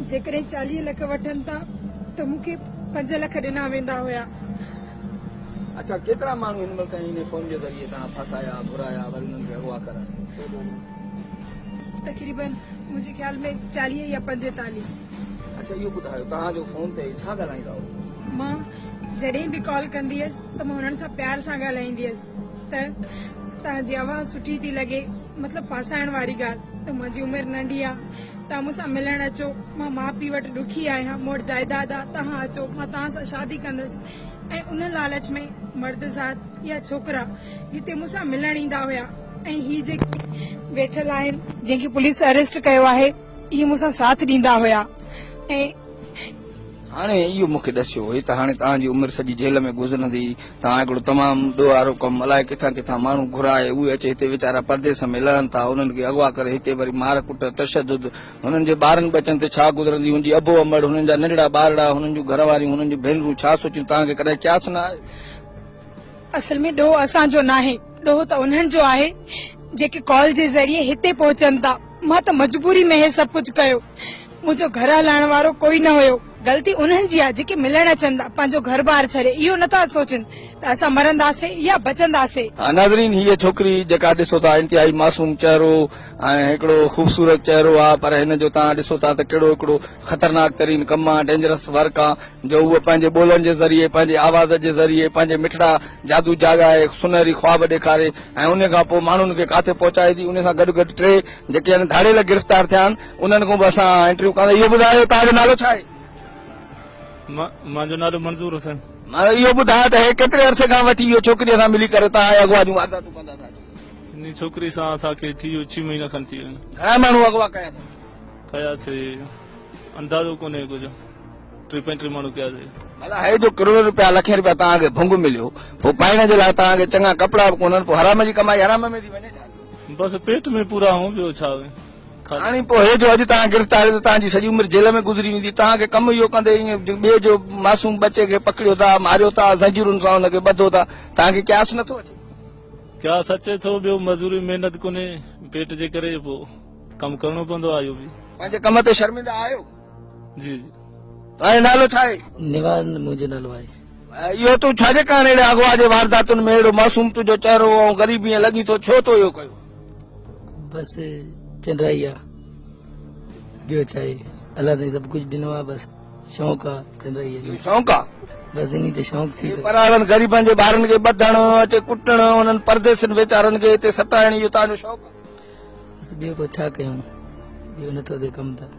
जेकॾहिं 40 लख वठनि था त मूंखे 5 लख ॾिना वेंदा हुया। अच्छा, केतिरा माण्हू हिन महिल ताईं इन फोन जे ज़रिए तव्हां फसाया घुराया वरी उन्हनि खे अगवा कराया? तक़रीबन मुंहिंजे ख्याल में 40 या 45। अच्छा, इहो ॿुधायो तव्हांजो फोन ते छा ॻाल्हाईंदा हो? मां जॾहिं बि कॉल कंदी हुयसि त मां हुननि सां प्यार सां ॻाल्हाईंदी हुयसि त तव्हांजी आवाज़ सुठी थी लॻे, मतिलबु फासाइण वारी ॻाल्हि त मुंहिंजी उमिरि नंढी आहे, तव्हां मूंसां मिलण अचो, मां माउ पीउ वटि ॾुखी आहियां, मूं वटि जाइदाद आहे, तव्हां अचो, मां तव्हां सां शादी कंदसि। ऐं उन लालच में मर्द ज़ात या छोकिरा हिते मूंसां मिलण ईंदा हुया ऐं ही जेके वेठल आहिनि जंहिंखे पुलिस अरेस्ट कयो आहे इहे मूंसां साथ ॾींदा हुया। ऐं हाणे इहो मूंखे ॾसियो हुई त हाणे तव्हांजी उमिरि सॼी जेल में गुज़रंदी, तव्हां हिकिड़ो तमामु ॾोहारो कमु अलाए किथां किथां माण्हू घुराए उहे अचे हिते वीचारा परदेस में लहनि था, उन्हनि खे अगवा करे हिते वरी मार कुट तशदुद, हुननि जे ॿारनि बचनि ते छा गुज़रंदी, हुनजी अबो अमड़, हुननि जा नंढड़ा ॿारड़ा, हुननि जूं घरवारियूं, हुननि जूं भेनरूं छा सोचियूं, तव्हांखे कॾहिं क़यास न आहे? असल में ॾोह असांजो न आहे, ॾोह त उन्हनि जो आहे जेके कॉल जे ज़रिए हिते पहुचनि था। मां त मजबूरी में हे सभु कुझु कयो, मुंहिंजो घर हलाइण वारो कोई न हुयो, ग़लती उन्हनि जी आहे जेके मिलण अचनि था, पंहिंजो घर बार छॾे इहो नथा सोचनि त असां मरंदासीं या बचंदासीं। नाज़रीन, हीअ छोकिरी जेका ॾिसो था इंतिहाई मासूम चेहरो ऐं हिकिड़ो ख़ूबसूरत चेहरो आहे, पर हिन जो तव्हां ॾिसो था त कहिड़ो हिकिड़ो ख़तरनाक तरीन कमु आहे, डेंजरस वर्क आहे, जो उहो पंहिंजे ॿोलनि जे ज़रिए, पंहिंजे आवाज़ जे ज़रिए, पंहिंजे मिठड़ा जादू जाॻाए सुनहरी ख्वाब ॾेखारे ऐं उन खां पोइ माण्हुनि खे किथे पहुचाए थी। उन सां गॾु गॾु 3 जेके आहिनि धाड़ेल गिरफ़्तार थिया आहिनि, उन्हनि खां बि असां इंटरव्यू कंदा। इहो ॿुधायो तव्हांजो नालो छा आहे? मुंहिंजो नालो मंज़ूर हुसैन। इहो ॿुधायो त हे केतिरे अरसे खां वठी इहो छोकिरीअ सां मिली करे तव्हां अगवा जूं वारदातूं कंदा था? इन छोकिरी सां असांखे थी वियो 6 महीना खनि थी विया आहिनि। घणा माण्हू अगवा कया अथव? कयासीं, अंदाज़ो कोन्हे, कुझु 35 माण्हू कयासीं। भला हे जो करोड़ रुपया लखें रुपया तव्हांखे भुंग मिलियो, पोइ पाइण जे लाइ तव्हांखे चङा कपिड़ा बि कोन्हनि, पोइ हराम जी कमाई हराम में थी वञे छा? बसि पेट में पूरा हूं, ॿियो छा? हाणे पोइ हे जो अॼु तव्हां गिरफ़्तार तव्हांजी सॼी उमिरि जेल में गुज़री वेंदी, तव्हांखे कमु इहो कंदे ईअं ॿिए जो मासूम बचे खे पकड़ियो था, मारियो था, ज़ंजीरुनि सां हुनखे ॿधो था, तव्हांखे क़यास नथो अचे? क़यास अचे थो, ॿियो मज़ूरी महिनत कोन्हे, पेट जे करे पोइ कमु करणो पवंदो आहे। इहो बि पंहिंजे कम ते शर्मिंदा आहियो? जी जी। तव्हांजो नालो छा आहे? निवाज़ मुंहिंजो नालो आहे। इहो तूं छाजे कारण अहिड़े अगवा जे वारदातुनि में अहिड़ो मासूम तुंहिंजो चहिरो ऐं ग़रीबी लॻी थो, छो तो इहो कयो? बसि चंडाई आहे, ॿियो छा आहे? अलाह ताईं सभु कुझु ॾिनो आहे, बसि शौक़ु आहे, चंडाई आहे, शौक़ु आहे, बसि इन ते शौक़ु थी थो। परारनि ग़रीबनि जे ॿारनि खे ॿधणु अचे, कुटणु, हुननि परदेसनि वीचारनि खे हिते सताइण, इहो तव्हांजो शौक़ु आहे? बसि ॿियो को छा कयूं, ॿियो नथो थिए कमु त।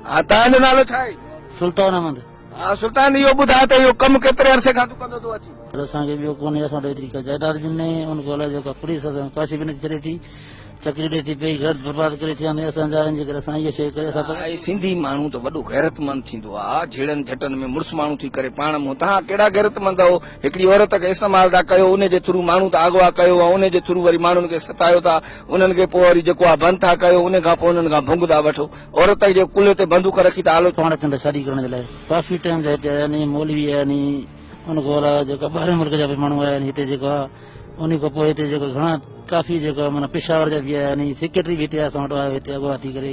हा, तव्हांजो नालो छा आहे? सुल्तान अहमद। हा सुल्तान, इहो ॿुधायो त इहो कमु केतिरे अरसे खां तूं कंदो थो अची? असांखे ॿियो कोन्हे, असां एतिरी का जाइदाद बि न, उनखां अलाए जेका पुलिस काशी बि नथी छॾे थी, चकरी ॾे थी पई, घर बर्बाद करे थी आने असांजा, जे करे असां इहा शइ करे असां सिंधी माण्हू त वॾो गैरतमंद थींदो आहे, झेड़नि झटनि में मुड़ुस माण्हू थी करे पाण में। तव्हां कहिड़ा गैरतमंद आहियो? हिकिड़ी औरत खे इस्तेमाल था कयो, उन जे थ्रू माण्हू त अगवा कयो ऐं उन जे थ्रू वरी माण्हुनि खे सतायो था, उन्हनि खे पोइ वरी जेको आहे बंदि था कयो, उन खां पोइ उन्हनि खां भुंग था वठो। औरत जे कुल्हे ते बंदूक रखी था हलो। पाण कंदा शादी करण जे लाइ काफ़ी टाइम जा हिते आया आहिनि, मौलवी आया आहिनि, उनखां अलावा जेका ॿाहिरि मुल्क जा बि माण्हू आया आहिनि हिते, जेका उन खां पोइ हिते जेका घणा काफ़ी जेका माना पेशावर जा बि आया आहिनि, सेक्रेटरी बि हिते असां वटि आयो, हिते अगवा थी करे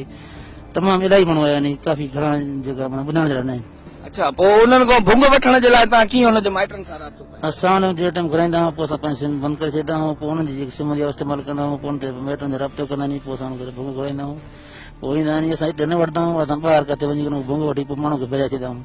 तमामु इलाही माण्हू आया आहिनि, काफ़ी घणा जेका माना ॿुधण जा आहिनि। अच्छा, पोइ उन्हनि खां भुंग वठण जे लाइ तव्हां कीअं हुनजे माइटनि सां राब्तो कयो? असां जे टाइम घुराईंदा आहियूं, पोइ असां पंहिंजी सिम बंदि करे छॾींदा आहियूं, पोइ उन्हनि जी जेकी सिम जो इस्तेमालु कंदा आहियूं, पोइ उन ते माइटनि जो राब्तो कंदा आहियूं, पोइ असां हुनखे भुंग घुराईंदा आहियूं, पोइ ईंदा आहिनि। असां हिते न वठंदा आहियूं, असां ॿाहिरि किथे वञी करे भुंग वठी पोइ माण्हू खे भॼाए छॾींदा आहियूं।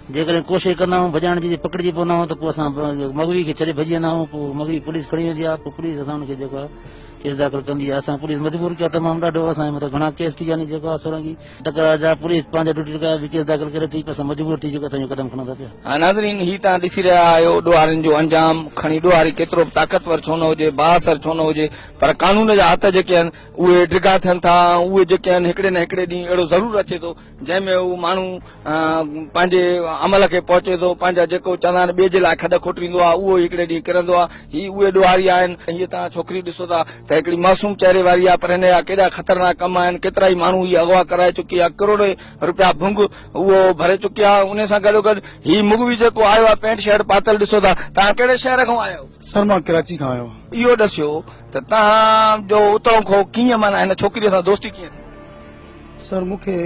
जेकॾहिं कोशिशि कंदा आहियूं भॼाइण जी, पकड़िजी पवंदा आहियूं त पोइ असां मगवी खे छॾे भॼी वेंदा आहियूं, पोइ मगवी पुलिस खणी वेंदी आहे, पोइ पुलिस असां हुनखे जेको आहे केस दाख़िल कंदी आहे। असां पुलिस मजबूर कयो तमामु ॾाढो, असांजे मथां घणा केस थी विया आहिनि, जेको आहे सोरंगी तकरार जा, पुलिस पंहिंजा ड्यूटी बि केस दाख़िल करे थी, असां मजबूर थी जेको असांजो क़दम खणंदा पिया। हा नाज़रीन, ही तव्हां ॾिसी रहिया आहियो ॾोहारियुनि जो अंजाम। खणी ॾोहारी केतिरो बि ताक़तवर छो न हुजे, बाअसर छो न हुजे, पर कानून जा हथ जेके आहिनि उहे ड्रिगा थियनि था। उहे जेके आहिनि हिकिड़े न हिकिड़े ॾींहुं अहिड़ो ज़रूरु अचे थो जंहिंमें उहो माण्हू पंहिंजे अमल खे पहुचे थो, पंहिंजा जेको चवंदा आहिनि ॿिए जे लाइ खॾ खोटींदो आहे, उहो हिकिड़े ॾींहुं किरंदो आहे। ही उहे ॾोहारी आहिनि। हीअ तव्हां छोकिरी ॾिसो था त हिकिड़ी मासूम चहिरे वारी आहे, पर हिन जा केॾा ख़तरनाक कम आहिनि। केतिरा ई माण्हू हीअ अगवा कराए चुकी आहे, करोड़े रुपया भुंग उहो भरे चुकी आहे। उन सां गॾो गॾु ही मुगवी जेको आयो आहे पैंट शर्ट पातल ॾिसो था। तव्हां कहिड़े शहर खां आया आहियो? सर मां कराची खां आयो। इहो ॾसियो त तव्हां जो उतां खां कीअं माना हिन छोकिरीअ सां दोस्ती कीअं थी? सर मूंखे